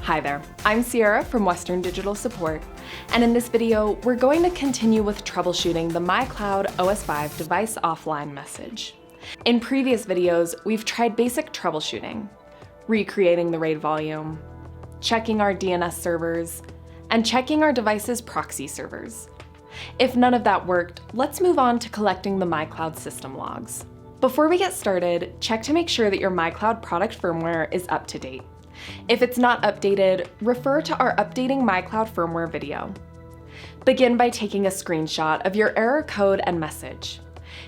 Hi there, I'm Sierra from Western Digital Support, and in this video, we're going to continue with troubleshooting the MyCloud OS 5 device offline message. In previous videos, we've tried basic troubleshooting, recreating the RAID volume, checking our DNS servers, and checking our device's proxy servers. If none of that worked, let's move on to collecting the MyCloud system logs. Before we get started, check to make sure that your MyCloud product firmware is up to date. If it's not updated, refer to our Updating MyCloud Firmware video. Begin by taking a screenshot of your error code and message.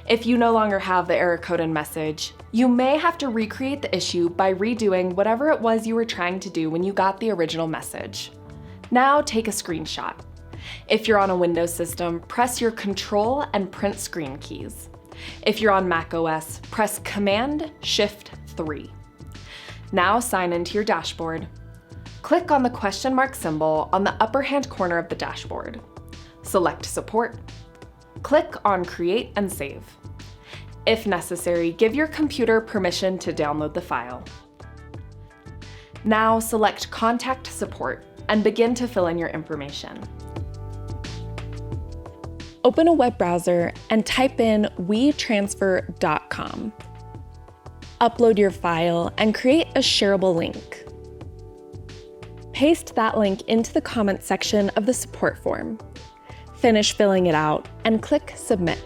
If you no longer have the error code and message, you may have to recreate the issue by redoing whatever it was you were trying to do when you got the original message. Now take a screenshot. If you're on a Windows system, press your Control and Print Screen keys. If you're on macOS, press Command-Shift-3. Now sign into your dashboard. Click on the question mark symbol on the upper hand corner of the dashboard. Select Support. Click on Create and Save. If necessary, give your computer permission to download the file. Now select Contact Support and begin to fill in your information. Open a web browser and type in wetransfer.com. Upload your file and create a shareable link. Paste that link into the comments section of the support form. Finish filling it out and click Submit.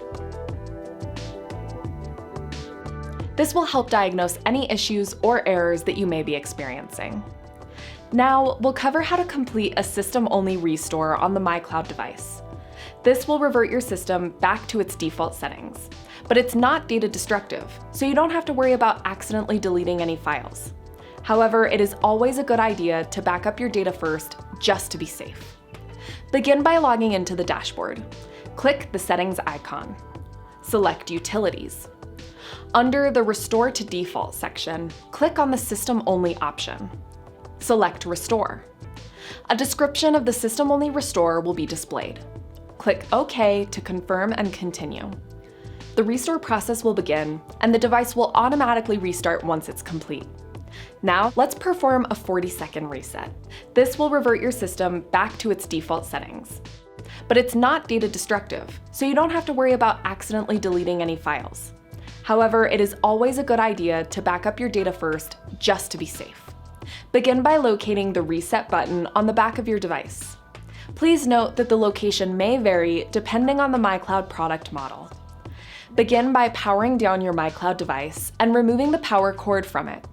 This will help diagnose any issues or errors that you may be experiencing. Now, we'll cover how to complete a system-only restore on the MyCloud device. This will revert your system back to its default settings, but it's not data destructive, so you don't have to worry about accidentally deleting any files. However, it is always a good idea to back up your data first, just to be safe. Begin by logging into the dashboard. Click the Settings icon. Select Utilities. Under the Restore to Default section, click on the System Only option. Select Restore. A description of the system-only restore will be displayed. Click OK to confirm and continue. The restore process will begin, and the device will automatically restart once it's complete. Now, let's perform a 40-second reset. This will revert your system back to its default settings. But it's not data destructive, so you don't have to worry about accidentally deleting any files. However, it is always a good idea to back up your data first, just to be safe. Begin by locating the Reset button on the back of your device. Please note that the location may vary depending on the MyCloud product model. Begin by powering down your MyCloud device and removing the power cord from it.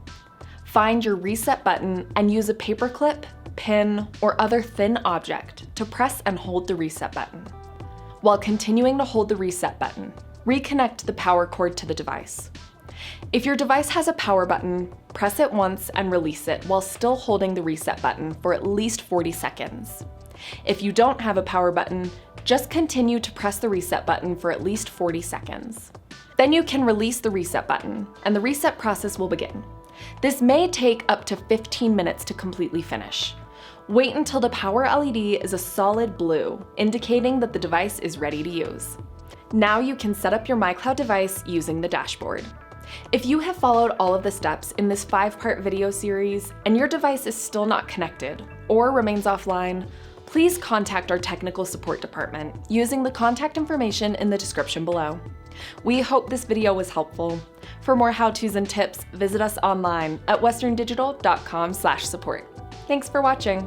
Find your Reset button and use a paperclip, pin, or other thin object to press and hold the Reset button. While continuing to hold the Reset button, reconnect the power cord to the device. If your device has a power button, press it once and release it while still holding the Reset button for at least 40 seconds. If you don't have a power button, just continue to press the Reset button for at least 40 seconds. Then you can release the Reset button, and the reset process will begin. This may take up to 15 minutes to completely finish. Wait until the power LED is a solid blue, indicating that the device is ready to use. Now you can set up your MyCloud device using the dashboard. If you have followed all of the steps in this 5-part video series and your device is still not connected or remains offline, please contact our technical support department using the contact information in the description below. We hope this video was helpful. For more how-tos and tips, visit us online at westerndigital.com/support. Thanks for watching.